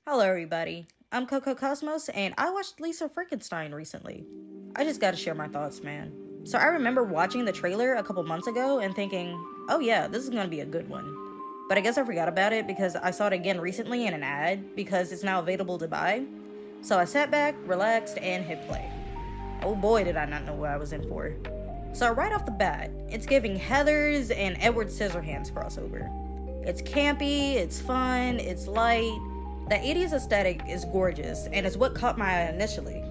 Hello everybody, I'm Coco Cosmos and I watched Lisa Frankenstein recently. I just gotta share my thoughts, man. So I remember watching the trailer a couple months ago and thinking, oh yeah, this is gonna be a good one. But I guess I forgot about it because I saw it again recently in an ad because it's now available to buy. So I sat back, relaxed, and hit play. Oh boy, did I not know what I was in for. So right off the bat, it's giving Heathers and Edward Scissorhands crossover. It's campy, it's fun, it's light. The 80s aesthetic is gorgeous, and it's what caught my eye initially.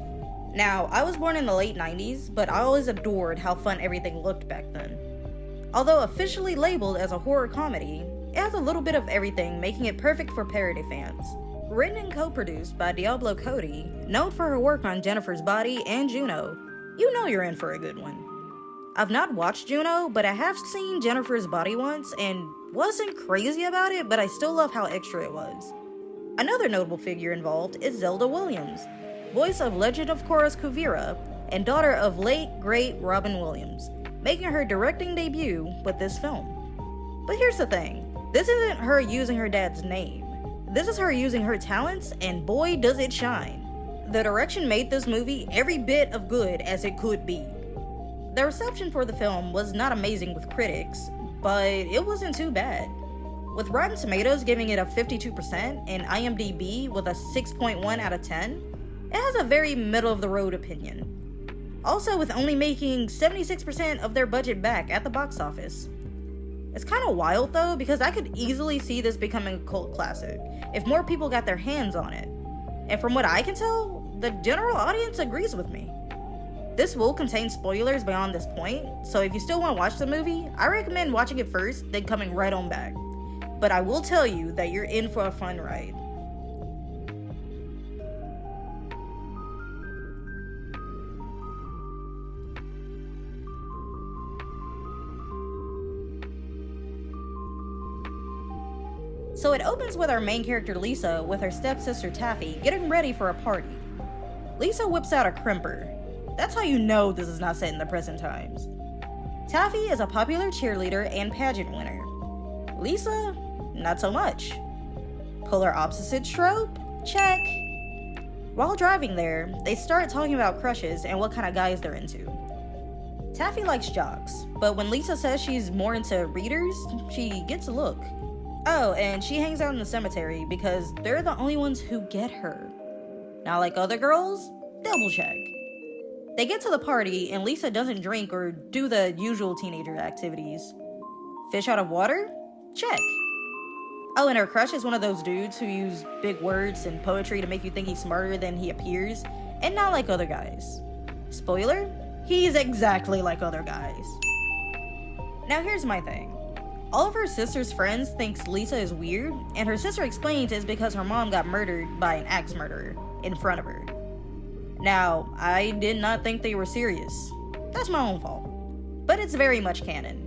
Now, I was born in the late 90s, but I always adored how fun everything looked back then. Although officially labeled as a horror comedy, it has a little bit of everything, making it perfect for parody fans. Written and co-produced by Diablo Cody, known for her work on Jennifer's Body and Juno, you know you're in for a good one. I've not watched Juno, but I have seen Jennifer's Body once and wasn't crazy about it, but I still love how extra it was. Another notable figure involved is Zelda Williams, voice of Legend of Korra's Kuvira, and daughter of late, great Robin Williams, making her directing debut with this film. But here's the thing, this isn't her using her dad's name. This is her using her talents, and boy does it shine. The direction made this movie every bit of good as it could be. The reception for the film was not amazing with critics, but it wasn't too bad. With Rotten Tomatoes giving it a 52% and IMDb with a 6.1 out of 10, it has a very middle-of-the-road opinion. Also, with only making 76% of their budget back at the box office. It's kind of wild though, because I could easily see this becoming a cult classic if more people got their hands on it. And from what I can tell, the general audience agrees with me. This will contain spoilers beyond this point, so if you still want to watch the movie, I recommend watching it first, then coming right on back. But I will tell you that you're in for a fun ride. So it opens with our main character Lisa with her stepsister Taffy getting ready for a party. Lisa whips out a crimper. That's how you know this is not set in the present times. Taffy is a popular cheerleader and pageant winner. Lisa, not so much. Polar opposites trope? Check. While driving there, they start talking about crushes and what kind of guys they're into. Taffy likes jocks, but when Lisa says she's more into readers, she gets a look. Oh, and she hangs out in the cemetery because they're the only ones who get her. Now, like other girls, double check. They get to the party and Lisa doesn't drink or do the usual teenager activities. Fish out of water? Check. Oh, and her crush is one of those dudes who use big words and poetry to make you think he's smarter than he appears, and not like other guys. Spoiler? He's exactly like other guys. Now here's my thing. All of her sister's friends thinks Lisa is weird, and her sister explains it's because her mom got murdered by an axe murderer in front of her. Now, I did not think they were serious. That's my own fault. But it's very much canon.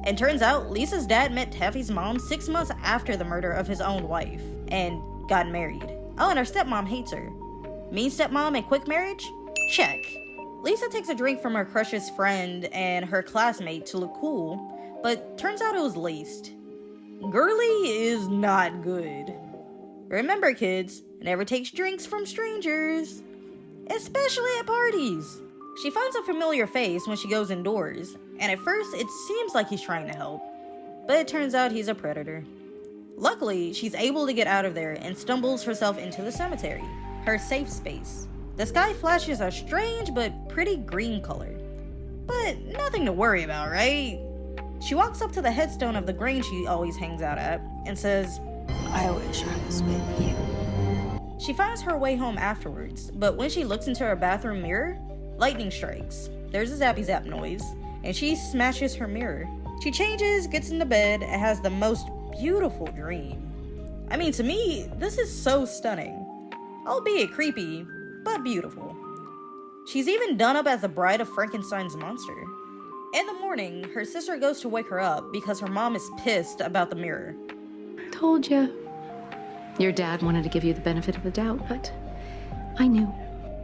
And turns out, Lisa's dad met Taffy's mom 6 months after the murder of his own wife, and got married. Oh, and her stepmom hates her. Mean stepmom and quick marriage? Check. Lisa takes a drink from her crush's friend and her classmate to look cool, but turns out it was laced. Girly is not good. Remember kids, never takes drinks from strangers. Especially at parties. She finds a familiar face when she goes indoors, and at first it seems like he's trying to help, but it turns out he's a predator. Luckily, she's able to get out of there and stumbles herself into the cemetery, her safe space. The sky flashes a strange but pretty green color. But nothing to worry about, right? She walks up to the headstone of the grange she always hangs out at and says, I wish I was with you. She finds her way home afterwards, but when she looks into her bathroom mirror, lightning strikes. There's a zappy zap noise, and she smashes her mirror. She changes, gets into bed, and has the most beautiful dream. I mean, to me, this is so stunning. Albeit creepy, but beautiful. She's even done up as the bride of Frankenstein's monster. In the morning, her sister goes to wake her up because her mom is pissed about the mirror. Told ya. Your dad wanted to give you the benefit of the doubt, but I knew.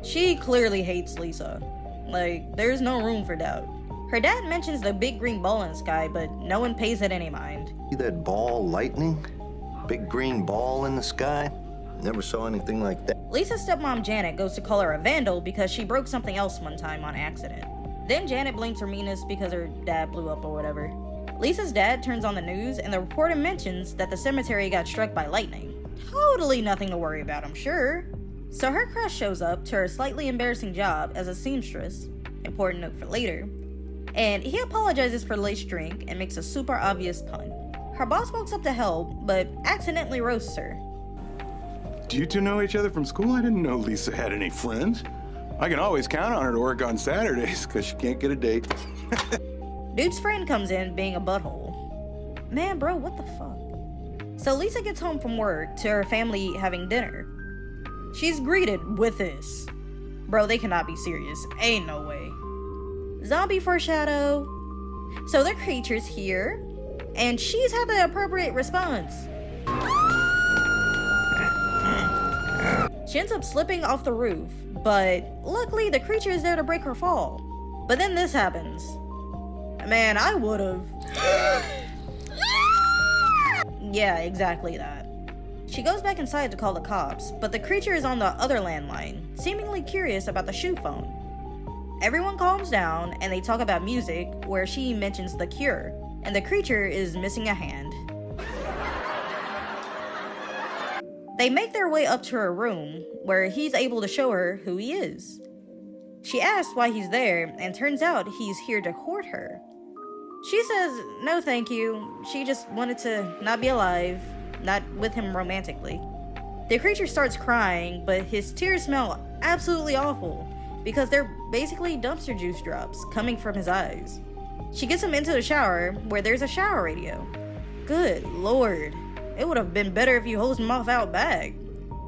She clearly hates Lisa. Like, there's no room for doubt. Her dad mentions the big green ball in the sky, but no one pays it any mind. See that ball lightning? Big green ball in the sky? Never saw anything like that. Lisa's stepmom Janet goes to call her a vandal because she broke something else one time on accident. Then Janet blames her meanness because her dad blew up or whatever. Lisa's dad turns on the news and the reporter mentions that the cemetery got struck by lightning. Totally nothing to worry about, I'm sure. So her crush shows up to her slightly embarrassing job as a seamstress, important note for later, and he apologizes for the late drink and makes a super obvious pun. Her boss walks up to help, but accidentally roasts her. Do you two know each other from school? I didn't know Lisa had any friends. I can always count on her to work on Saturdays because she can't get a date. Dude's friend comes in being a butthole. Man, bro, what the fuck? So Lisa gets home from work to her family having dinner. She's greeted with this. Bro, they cannot be serious. Ain't no way. Zombie foreshadow. So the creature's here, and she's had the appropriate response. She ends up slipping off the roof, but luckily the creature is there to break her fall. But then this happens. Man, I would've. Yeah, exactly that. She goes back inside to call the cops, but the creature is on the other landline, seemingly curious about the shoe phone. Everyone calms down and they talk about music, where she mentions The Cure, and the creature is missing a hand. They make their way up to her room, where he's able to show her who he is. She asks why he's there, and turns out he's here to court her. She says, no thank you, she just wanted to not be alive, not with him romantically. The creature starts crying, but his tears smell absolutely awful, because they're basically dumpster juice drops coming from his eyes. She gets him into the shower, where there's a shower radio. Good lord, it would have been better if you hosed him off out back.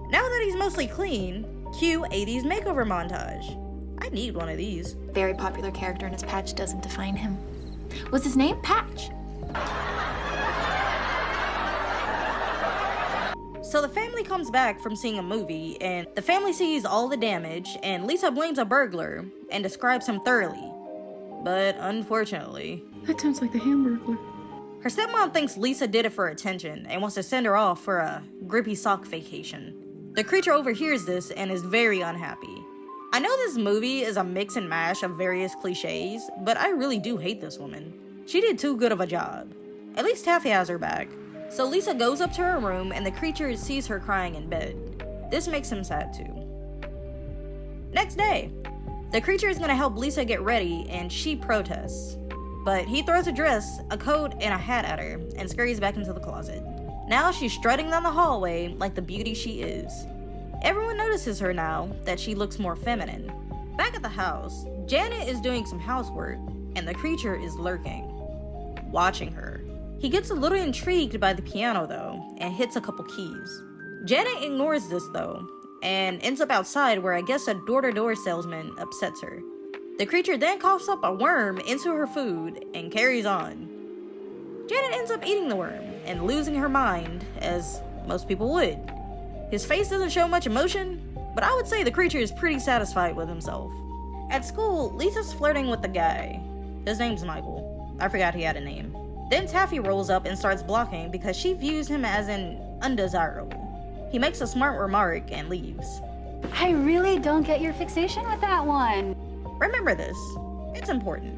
Now that he's mostly clean, cue 80s makeover montage. I need one of these. Very popular character and his patch doesn't define him. What's his name? Patch. So the family comes back from seeing a movie, and the family sees all the damage, and Lisa blames a burglar and describes him thoroughly. But unfortunately, That sounds like the Hamburglar. her stepmom thinks Lisa did it for attention and wants to send her off for a grippy sock vacation. The creature overhears this and is very unhappy. I know this movie is a mix and mash of various cliches, but I really do hate this woman. She did too good of a job. At least Taffy has her back. So Lisa goes up to her room and the creature sees her crying in bed. This makes him sad too. Next day, the creature is going to help Lisa get ready and she protests. But he throws a dress, a coat, and a hat at her and scurries back into the closet. Now she's strutting down the hallway like the beauty she is. Everyone notices her now that she looks more feminine. Back at the house, Janet is doing some housework and the creature is lurking, watching her. He gets a little intrigued by the piano though and hits a couple keys. Janet ignores this though and ends up outside where I guess a door-to-door salesman upsets her. The creature then coughs up a worm into her food and carries on. Janet ends up eating the worm and losing her mind, as most people would. His face doesn't show much emotion, but I would say the creature is pretty satisfied with himself. At school, Lisa's flirting with the guy. His name's Michael. I forgot he had a name. Then Taffy rolls up and starts blocking because she views him as an undesirable. He makes a smart remark and leaves. I really don't get your fixation with that one. Remember this. It's important.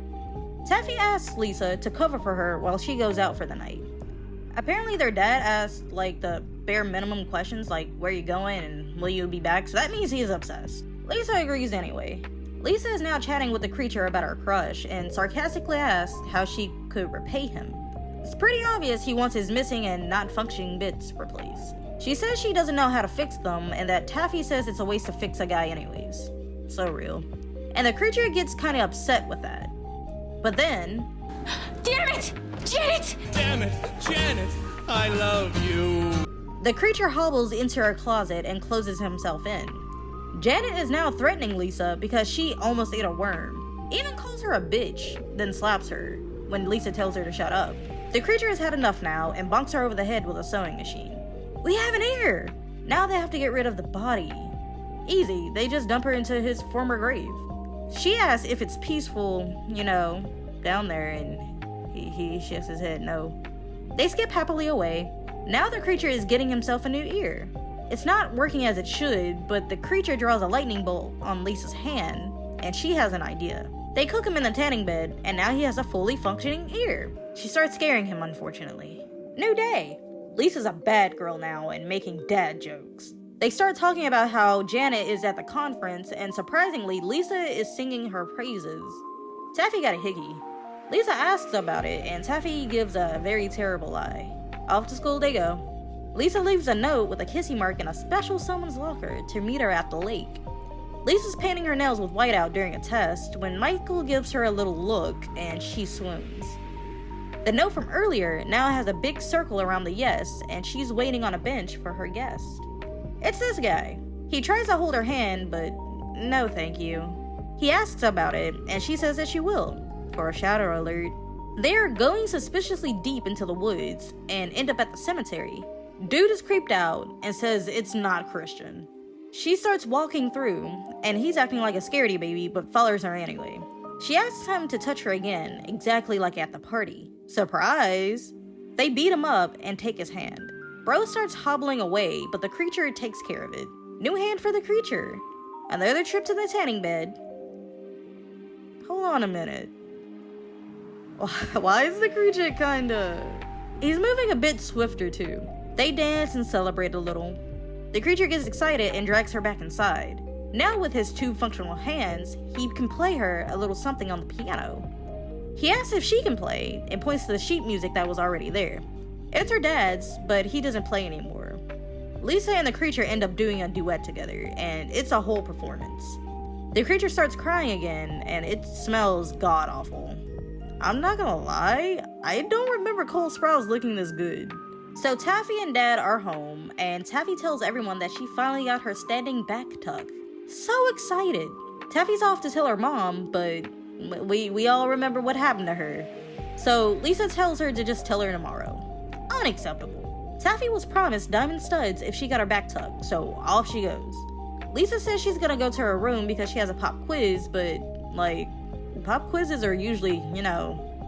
Taffy asks Lisa to cover for her while she goes out for the night. Apparently their dad asked like the bare minimum questions like where you going and will you be back, so that means he is obsessed. Lisa agrees anyway. Lisa is now chatting with the creature about her crush and sarcastically asks how she could repay him. It's pretty obvious he wants his missing and not functioning bits replaced. She says she doesn't know how to fix them and that Taffy says it's a waste to fix a guy anyways. So real. And the creature gets kinda upset with that. But then... Damn it! Janet! Damn it, Janet, I love you. The creature hobbles into her closet and closes himself in. Janet is now threatening Lisa because she almost ate a worm. Even calls her a bitch, then slaps her when Lisa tells her to shut up. The creature has had enough now and bonks her over the head with a sewing machine. We have an heir! Now they have to get rid of the body. Easy, they just dump her into his former grave. She asks if it's peaceful, you know, down there, and he shakes his head no. They skip happily away. Now the creature is getting himself a new ear. It's not working as it should, but the creature draws a lightning bolt on Lisa's hand, and she has an idea. They cook him in the tanning bed, and now he has a fully functioning ear. She starts scaring him, unfortunately. New day. Lisa's a bad girl now and making dad jokes. They start talking about how Janet is at the conference, and surprisingly, Lisa is singing her praises. Taffy got a hickey. Lisa asks about it, and Taffy gives a very terrible lie. Off to school they go. Lisa leaves a note with a kissy mark in a special someone's locker to meet her at the lake. Lisa's painting her nails with whiteout during a test when Michael gives her a little look and she swoons. The note from earlier now has a big circle around the yes, and she's waiting on a bench for her guest. It's this guy. He tries to hold her hand, but no thank you. He asks about it, and she says that she will. For a shadow alert. They are going suspiciously deep into the woods and end up at the cemetery. Dude is creeped out and says it's not Christian. She starts walking through, and he's acting like a scaredy baby but follows her anyway. She asks him to touch her again, exactly like at the party. Surprise! They beat him up and take his hand. Bro starts hobbling away, but the creature takes care of it. New hand for the creature. Another trip to the tanning bed. Hold on a minute. Why is the creature kinda... He's moving a bit swifter too. They dance and celebrate a little. The creature gets excited and drags her back inside. Now with his 2 functional hands, he can play her a little something on the piano. He asks if she can play and points to the sheet music that was already there. It's her dad's, but he doesn't play anymore. Lisa and the creature end up doing a duet together, and it's a whole performance. The creature starts crying again, and it smells god-awful. I'm not gonna lie, I don't remember Cole Sprouse looking this good. So Taffy and Dad are home, and Taffy tells everyone that she finally got her standing back tuck. So excited. Taffy's off to tell her mom, but we all remember what happened to her. So Lisa tells her to just tell her tomorrow. Unacceptable. Taffy was promised diamond studs if she got her back tucked, so off she goes. Lisa says she's gonna go to her room because she has a pop quiz, but like, pop quizzes are usually,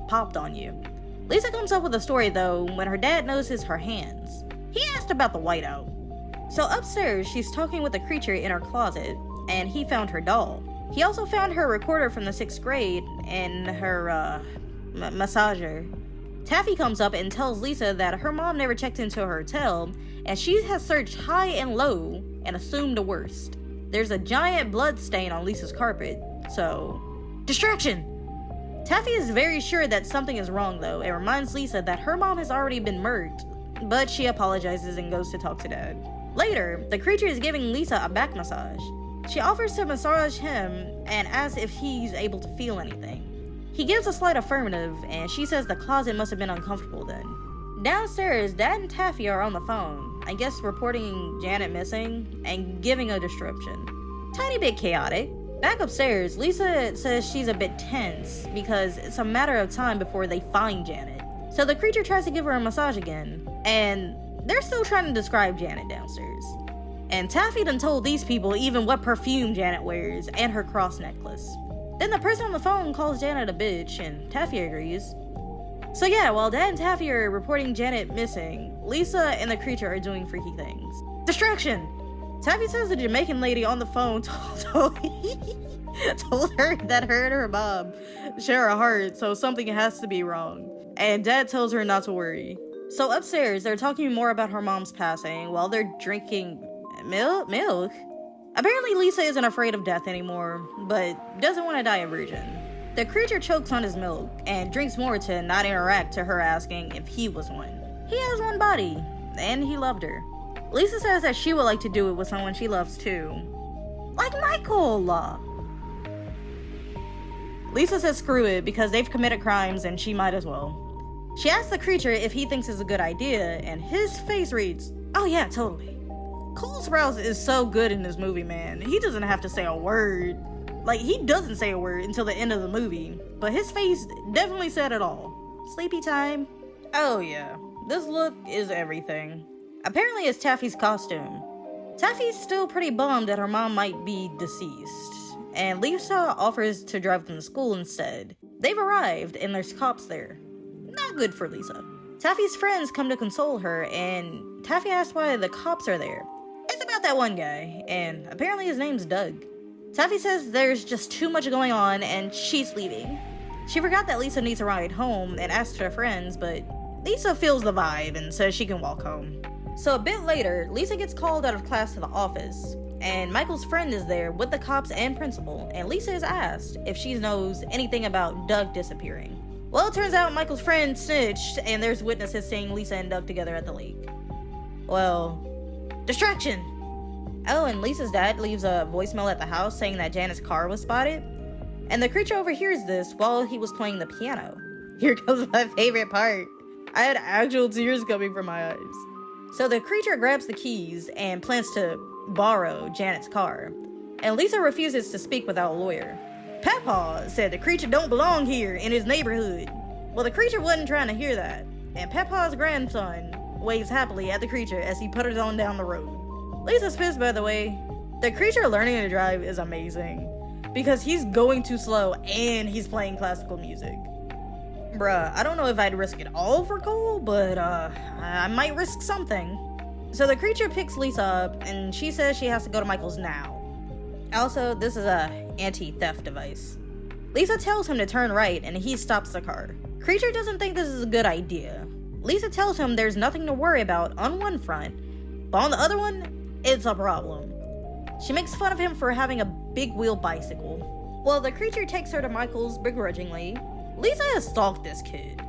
popped on you. Lisa comes up with a story though when her dad notices her hands. He asked about the whiteout. So upstairs, she's talking with a creature in her closet, and he found her doll. He also found her recorder from the 6th grade and her, massager. Taffy comes up and tells Lisa that her mom never checked into her hotel, and she has searched high and low and assumed the worst. There's a giant blood stain on Lisa's carpet, so... Distraction! Taffy is very sure that something is wrong though, and reminds Lisa that her mom has already been murked, but she apologizes and goes to talk to Dad. Later, the creature is giving Lisa a back massage. She offers to massage him and asks if he's able to feel anything. He gives a slight affirmative, and she says the closet must have been uncomfortable then. Downstairs, Dad and Taffy are on the phone, I guess reporting Janet missing and giving a description. Tiny bit chaotic. Back upstairs, Lisa says she's a bit tense because it's a matter of time before they find Janet. So the creature tries to give her a massage again, and they're still trying to describe Janet downstairs. And Taffy done told these people even what perfume Janet wears and her cross necklace. Then the person on the phone calls Janet a bitch, and Taffy agrees. So yeah, while Dad and Taffy are reporting Janet missing, Lisa and the creature are doing freaky things. Distraction! Taffy says the Jamaican lady on the phone told her that her and her mom share a heart, so something has to be wrong. And Dad tells her not to worry. So upstairs, they're talking more about her mom's passing while they're drinking milk? Apparently Lisa isn't afraid of death anymore, but doesn't want to die a virgin. The creature chokes on his milk and drinks more to not interact to her asking if he was one. He has one body, and he loved her. Lisa says that she would like to do it with someone she loves too. Like Michael! Lisa says screw it because they've committed crimes and she might as well. She asks the creature if he thinks it's a good idea, and his face reads, "Oh yeah, totally." Cole Sprouse is so good in this movie, man. He doesn't have to say a word. Like, he doesn't say a word until the end of the movie, but his face definitely said it all. Sleepy time? Oh yeah, this look is everything. Apparently it's Taffy's costume. Taffy's still pretty bummed that her mom might be deceased, and Lisa offers to drive them to school instead. They've arrived, and there's cops there. Not good for Lisa. Taffy's friends come to console her, and Taffy asks why the cops are there. It's about that one guy, and apparently his name's Doug. Taffy says there's just too much going on, and she's leaving. She forgot that Lisa needs a ride home and asks her friends, but Lisa feels the vibe and says she can walk home. So a bit later, Lisa gets called out of class to the office, and Michael's friend is there with the cops and principal, and Lisa is asked if she knows anything about Doug disappearing. Well, it turns out Michael's friend snitched, and there's witnesses seeing Lisa and Doug together at the lake. Well, distraction! Oh, and Lisa's dad leaves a voicemail at the house saying that Janet's car was spotted, and the creature overhears this while he was playing the piano. Here comes my favorite part. I had actual tears coming from my eyes. So the creature grabs the keys and plans to borrow Janet's car, and Lisa refuses to speak without a lawyer. Papaw said the creature don't belong here in his neighborhood. Well, the creature wasn't trying to hear that, and Papaw's grandson waves happily at the creature as he putters on down the road. Lisa's pissed, by the way. The creature learning to drive is amazing, because he's going too slow and he's playing classical music. Bruh, I don't know if I'd risk it all for Cole, but I might risk something. So the creature picks Lisa up, and she says she has to go to Michael's now. Also, this is a anti-theft device. Lisa tells him to turn right, and he stops the car. Creature doesn't think this is a good idea. Lisa tells him there's nothing to worry about on one front, but on the other one, it's a problem. She makes fun of him for having a big wheel bicycle. Well, the creature takes her to Michael's begrudgingly. Lisa has stalked this kid.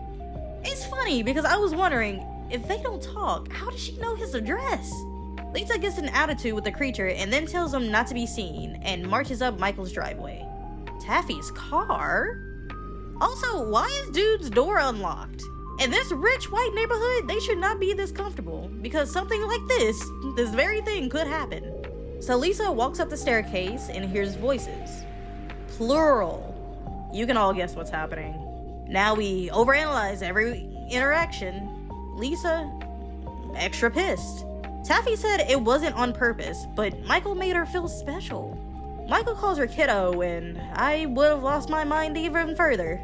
It's funny because I was wondering, if they don't talk, how does she know his address? Lisa gets an attitude with the creature and then tells him not to be seen and marches up Michael's driveway. Taffy's car? Also, why is dude's door unlocked? In this rich white neighborhood, they should not be this comfortable, because something like this very thing could happen. So Lisa walks up the staircase and hears voices. Plural. You can all guess what's happening. Now we overanalyze every interaction. Lisa, extra pissed. Taffy said it wasn't on purpose, but Michael made her feel special. Michael calls her kiddo, and I would have lost my mind even further.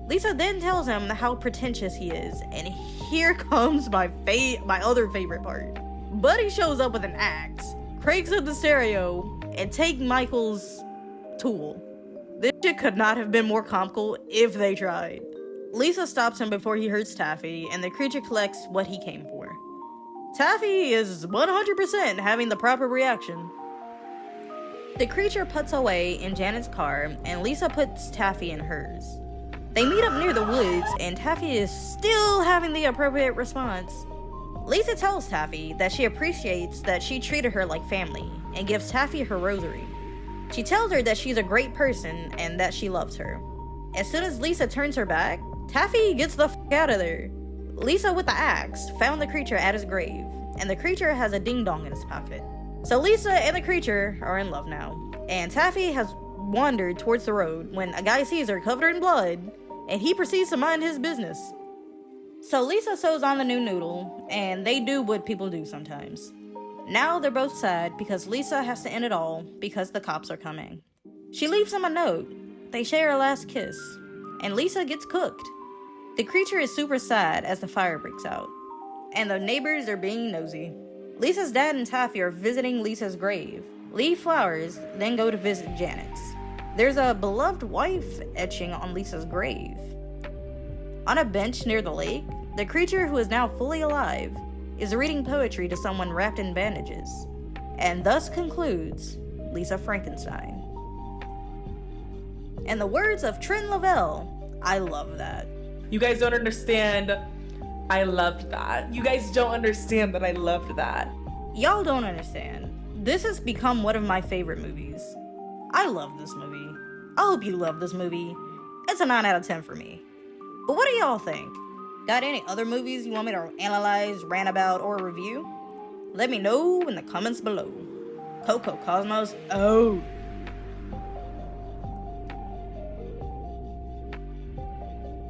Lisa then tells him how pretentious he is, and here comes my other favorite part. Buddy shows up with an axe, cranks up the stereo, and takes Michael's tool. This shit could not have been more comical if they tried. Lisa stops him before he hurts Taffy, and the creature collects what he came for. Taffy is 100% having the proper reaction. The creature puts away in Janet's car, and Lisa puts Taffy in hers. They meet up near the woods, and Taffy is still having the appropriate response. Lisa tells Taffy that she appreciates that she treated her like family, and gives Taffy her rosary. She tells her that she's a great person, and that she loves her. As soon as Lisa turns her back, Taffy gets the f*** out of there. Lisa with the axe found the creature at his grave, and the creature has a ding-dong in his pocket. So Lisa and the creature are in love now, and Taffy has wandered towards the road when a guy sees her covered in blood, and he proceeds to mind his business. So Lisa sews on the new noodle, and they do what people do sometimes. Now they're both sad because Lisa has to end it all because the cops are coming. She leaves him a note. They share a last kiss, and Lisa gets cooked. The creature is super sad as the fire breaks out, and the neighbors are being nosy. Lisa's dad and Taffy are visiting Lisa's grave, leave flowers, then go to visit Janet's. There's a beloved wife etching on Lisa's grave. On a bench near the lake, the creature, who is now fully alive, is reading poetry to someone wrapped in bandages, and thus concludes Lisa Frankenstein. In the words of Trin Lavelle, I love that. You guys don't understand. I loved that. You guys don't understand that I loved that. Y'all don't understand. This has become one of my favorite movies. I love this movie. I hope you love this movie. It's a 9 out of 10 for me. But what do y'all think? Got any other movies you want me to analyze, rant about, or review? Let me know in the comments below. Coco Cosmos out.